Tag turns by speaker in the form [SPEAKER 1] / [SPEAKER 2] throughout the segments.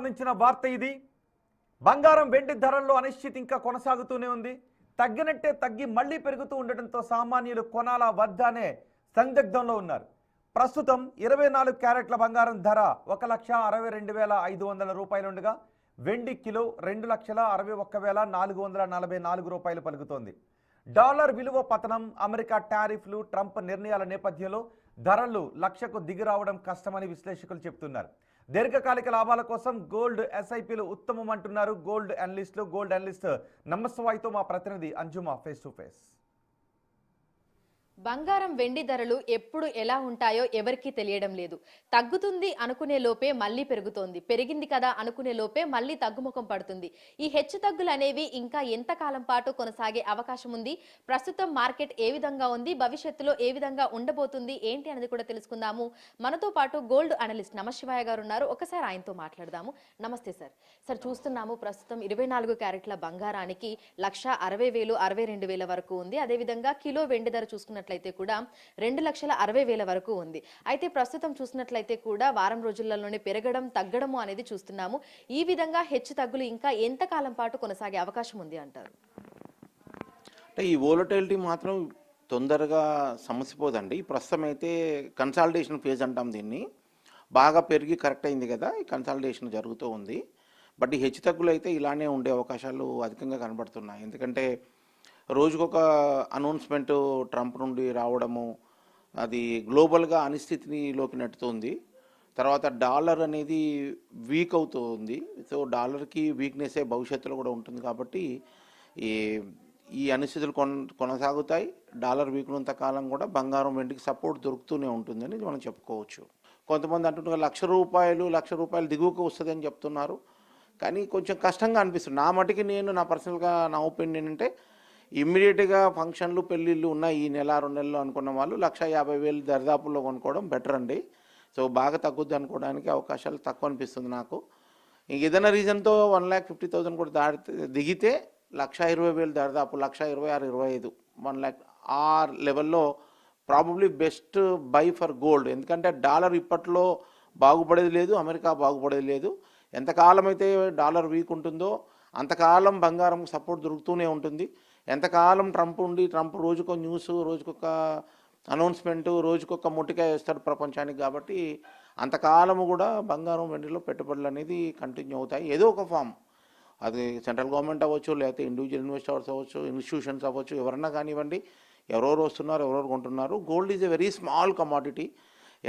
[SPEAKER 1] సంబంధించిన వార్త ఇది. బంగారం వెండి ధరల్లో అనిశ్చితి ఇంకా కొనసాగుతూనే ఉంది. తగ్గినట్టే తగ్గి మళ్లీ పెరుగుతూ ఉండటంతో సామాన్యులు కొనాలా వద్దా అనే సందిగ్ధంలో ఉన్నారు. ప్రస్తుతం 24 క్యారెట్ల బంగారం ధర 1,62,500 రూపాయలు ఉండగా వెండి కిలో 2,61,444 రూపాయలు పలుకుతోంది. డాలర్ విలువ పతనం, అమెరికా టారిఫ్లు, ట్రంప్ నిర్ణయాల నేపథ్యంలో ధరలు లక్షకు దిగిరావడం కష్టమని విశ్లేషకులు చెబుతున్నారు. దీర్ఘకాలిక లాభాల కోసం గోల్డ్ ఎస్ఐపీలు ఉత్తమం అంటున్నారు గోల్డ్ అనలిస్ట్ నమ్మస్వాయితో మా ప్రతినిధి అంజుమా ఫేస్ టు ఫేస్.
[SPEAKER 2] బంగారం వెండి ధరలు ఎప్పుడు ఎలా ఉంటాయో ఎవరికీ తెలియడం లేదు. తగ్గుతుంది అనుకునే లోపే మళ్ళీ పెరుగుతోంది, పెరిగింది కదా అనుకునే లోపే మళ్ళీ తగ్గుముఖం పడుతుంది. ఈ హెచ్చు తగ్గులు అనేవి ఇంకా ఎంతకాలం పాటు కొనసాగే అవకాశం ఉంది? ప్రస్తుతం మార్కెట్ ఏ విధంగా ఉంది, భవిష్యత్తులో ఏ విధంగా ఉండబోతుంది ఏంటి అనేది కూడా తెలుసుకుందాము. మనతో పాటు గోల్డ్ అనలిస్ట్ నమశివాయ గారు ఉన్నారు. ఒకసారి ఆయనతో మాట్లాడదాము. నమస్తే సార్. సార్, చూస్తున్నాము ప్రస్తుతం 24 క్యారెట్ల బంగారానికి 1,60,000 62,000 వరకు ఉంది. అదేవిధంగా కిలో వెండి ధర చూసుకున్న కూడా 2,60,000 వరకు ఉంది. అయితే ప్రస్తుతం చూసినట్లయితే కూడా వారం రోజుల్లోనే పెరగడం తగ్గడము అనేది చూస్తున్నాము. ఈ విధంగా హెచ్చు తగ్గులు ఇంకా ఎంత కాలం పాటు కొనసాగే అవకాశం ఉంది అంటారు?
[SPEAKER 3] అంటే ఈ వోలటిలిటీ మాత్రం తొందరగా సమసిపోదండి. ప్రస్తుతం అయితే కన్సాలిడేషన్ ఫేజ్ అంటాం దీన్ని. బాగా పెరిగి కరెక్ట్ అయింది కదా, ఈ కన్సాలిడేషన్ జరుగుతూ ఉంది. బట్ ఈ హెచ్చు తగ్గులు అయితే ఇలానే ఉండే అవకాశాలు అధికంగా కనబడుతున్నాయి. ఎందుకంటే రోజుకొక అనౌన్స్మెంట్ ట్రంప్ నుండి రావడము అది గ్లోబల్గా అనిశ్చితిలోకి నెట్టుతుంది. తర్వాత డాలర్ అనేది వీక్ అవుతుంది. సో డాలర్కి వీక్నెస్ భవిష్యత్తులో కూడా ఉంటుంది. కాబట్టి ఈ అనిశ్చితులు కొనసాగుతాయి. డాలర్ వీక్నంత కాలం కూడా బంగారం వెండికి సపోర్ట్ దొరుకుతూనే ఉంటుందని మనం చెప్పుకోవచ్చు. కొంతమంది అంటుంటారు లక్ష రూపాయలు దిగువకు వస్తుందని చెప్తున్నారు. కానీ కొంచెం కష్టంగా అనిపిస్తుంది. నా మటుకి నా పర్సనల్గా నా ఒపీనియన్ అంటే ఇమ్మీడియట్గా ఫంక్షన్లు పెళ్ళిళ్ళు ఉన్నాయి ఈ నెల 2 నెలలు అనుకున్న వాళ్ళు 1,50,000 దరిదాపుల్లో కొనుక్కోవడం బెటర్ అండి. సో బాగా తగ్గుద్ది అనుకోవడానికి అవకాశాలు తక్కువ అనిపిస్తుంది నాకు. ఇంక ఏదైనా రీజన్తో 1,50,000 కూడా దిగితే 1,20,000 దరిదాపు 1,26,000 25 1 lakh ఆ లెవెల్లో probably best by for gold. ఎందుకంటే డాలర్ ఇప్పట్లో బాగుపడేది లేదు, అమెరికా బాగుపడేది లేదు. ఎంతకాలం అయితే డాలర్ వీక్ ఉంటుందో అంతకాలం బంగారం సపోర్ట్ దొరుకుతూనే ఉంటుంది. ఎంతకాలం ట్రంప్ రోజుకో న్యూస్, రోజుకొక అనౌన్స్మెంటు, రోజుకొక మొట్టికాయ వేస్తాడు ప్రపంచానికి. కాబట్టి అంతకాలము కూడా బంగారం వెండిలో పెట్టుబడులు అనేది కంటిన్యూ అవుతాయి. ఏదో ఒక ఫామ్, అది సెంట్రల్ గవర్నమెంట్ అవ్వచ్చు, లేకపోతే ఇండివిజువల్ ఇన్వెస్టర్స్ అవ్వచ్చు, ఇన్స్టిట్యూషన్స్ అవ్వచ్చు, ఎవరన్నా కానివ్వండి. ఎవరెవరు వస్తున్నారు, ఎవరెవరు కొంటున్నారు. Gold is a very small commodity.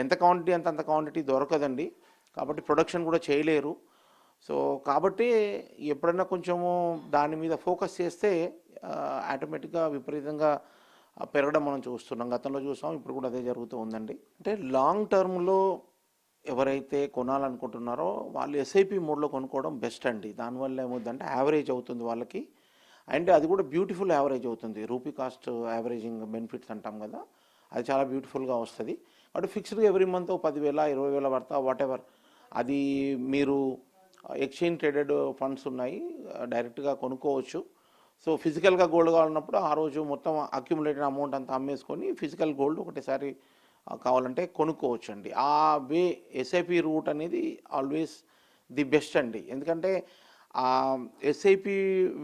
[SPEAKER 3] ఎంత క్వాంటిటీ అంత క్వాంటిటీ దొరకదండి. కాబట్టి ప్రొడక్షన్ కూడా చేయలేరు. సో కాబట్టి ఎప్పుడైనా కొంచెము దాని మీద ఫోకస్ చేస్తే ఆటోమేటిక్గా విపరీతంగా పెరగడం మనం చూస్తున్నాం. గతంలో చూసాం, ఇప్పుడు కూడా అదే జరుగుతూ ఉందండి. అంటే లాంగ్ టర్మ్లో ఎవరైతే కొనాలనుకుంటున్నారో వాళ్ళు ఎస్ఐపి మోడ్లో కొనుక్కోవడం బెస్ట్ అండి. దానివల్ల ఏమవుతుందంటే యావరేజ్ అవుతుంది వాళ్ళకి. అండ్ అది కూడా బ్యూటిఫుల్ యావరేజ్ అవుతుంది. రూపీ కాస్ట్ యావరేజింగ్ బెనిఫిట్స్ అంటాం కదా, అది చాలా బ్యూటిఫుల్గా వస్తుంది. కాబట్టి ఫిక్స్డ్గా ఎవ్రీ మంత్ 10,000 20,000 పడతా వాట్ ఎవర్, అది మీరు ఎక్స్చేంజ్ ట్రేడెడ్ ఫండ్స్ ఉన్నాయి, డైరెక్ట్గా కొనుక్కోవచ్చు. సో ఫిజికల్గా గోల్డ్ కావాలన్నప్పుడు ఆ రోజు మొత్తం అక్యుములేటెడ్ అమౌంట్ అంతా అమ్మేసుకొని ఫిజికల్ గోల్డ్ ఒకటేసారి కావాలంటే కొనుక్కోవచ్చు అండి. ఆ వే ఎస్ఐపి రూట్ అనేది ఆల్వేస్ ది బెస్ట్ అండి. ఎందుకంటే SIP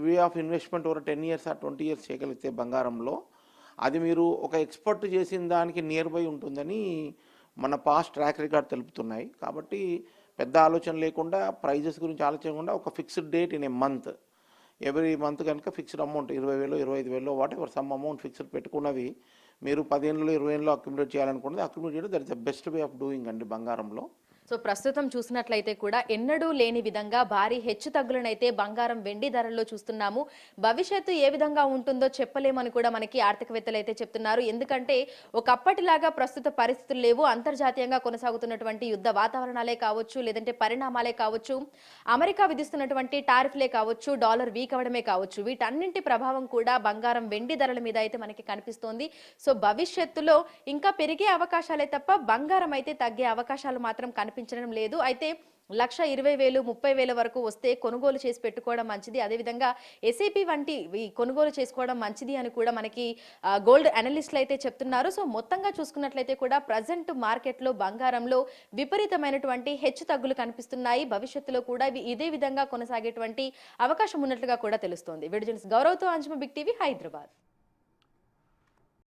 [SPEAKER 3] way of investment over 10 years or 20 years చేయగలిగితే బంగారంలో అది మీరు ఒక ఎక్స్పర్ట్ చేసిన దానికి నియర్ బై ఉంటుందని మన పాస్ట్ ట్రాక్ రికార్డ్ తెలుపుతున్నాయి. కాబట్టి పెద్ద ఆలోచన లేకుండా, ప్రైజెస్ గురించి ఆలోచించకుండా ఒక fixed date in a month, every month కనుక fixed amount 20,000 25,000 whatever some amount fixed పెట్టుకున్నది మీరు 10 ఏళ్ళు 20 ఏళ్ళు అక్యుములేట్ చేయాలనుకున్నది అక్యుములేట్ చేయడం that is the best way of doing అండి బంగారంలో.
[SPEAKER 2] సో ప్రస్తుతం చూసినట్లయితే కూడా ఎన్నడూ లేని విధంగా భారీ హెచ్చు తగ్గులనైతే బంగారం వెండి ధరల్లో చూస్తున్నాము. భవిష్యత్తు ఏ విధంగా ఉంటుందో చెప్పలేమని కూడా మనకి ఆర్థికవేత్తలు అయితే చెప్తున్నారు. ఎందుకంటే ఒకప్పటిలాగా ప్రస్తుత పరిస్థితులు లేవు. అంతర్జాతీయంగా కొనసాగుతున్నటువంటి యుద్ధ వాతావరణాలే కావచ్చు, లేదంటే పరిణామాలే కావచ్చు, అమెరికా విధిస్తున్నటువంటి టారిఫ్లే కావచ్చు, డాలర్ వీక్ అవడమే కావచ్చు, వీటన్నింటి ప్రభావం కూడా బంగారం వెండి ధరల మీద అయితే మనకి కనిపిస్తోంది. సో భవిష్యత్తులో ఇంకా పెరిగే అవకాశాలే తప్ప బంగారం అయితే తగ్గే అవకాశాలు మాత్రం కనిపించడం లేదు. అయితే 1,20,000 30,000 వరకు వస్తే కొనుగోలు చేసి పెట్టుకోవడం మంచిది. అదేవిధంగా ఎస్ఐపి వంటి ఈ కొనుగోలు చేసుకోవడం మంచిది అని కూడా మనకి గోల్డ్ అనలిస్టులు అయితే చెప్తున్నారు. సో మొత్తంగా చూసుకున్నట్లయితే కూడా ప్రజెంట్ మార్కెట్లో బంగారంలో విపరీతమైనటువంటి హెచ్చు తగ్గులు కనిపిస్తున్నాయి. భవిష్యత్తులో కూడా ఇవి ఇదే విధంగా కొనసాగేటువంటి అవకాశం ఉన్నట్లుగా కూడా తెలుస్తోంది. వీడియో జర్నలిస్ట్ గౌరవ్తో అంజుమ, బిగ్ టీవీ, హైదరాబాద్.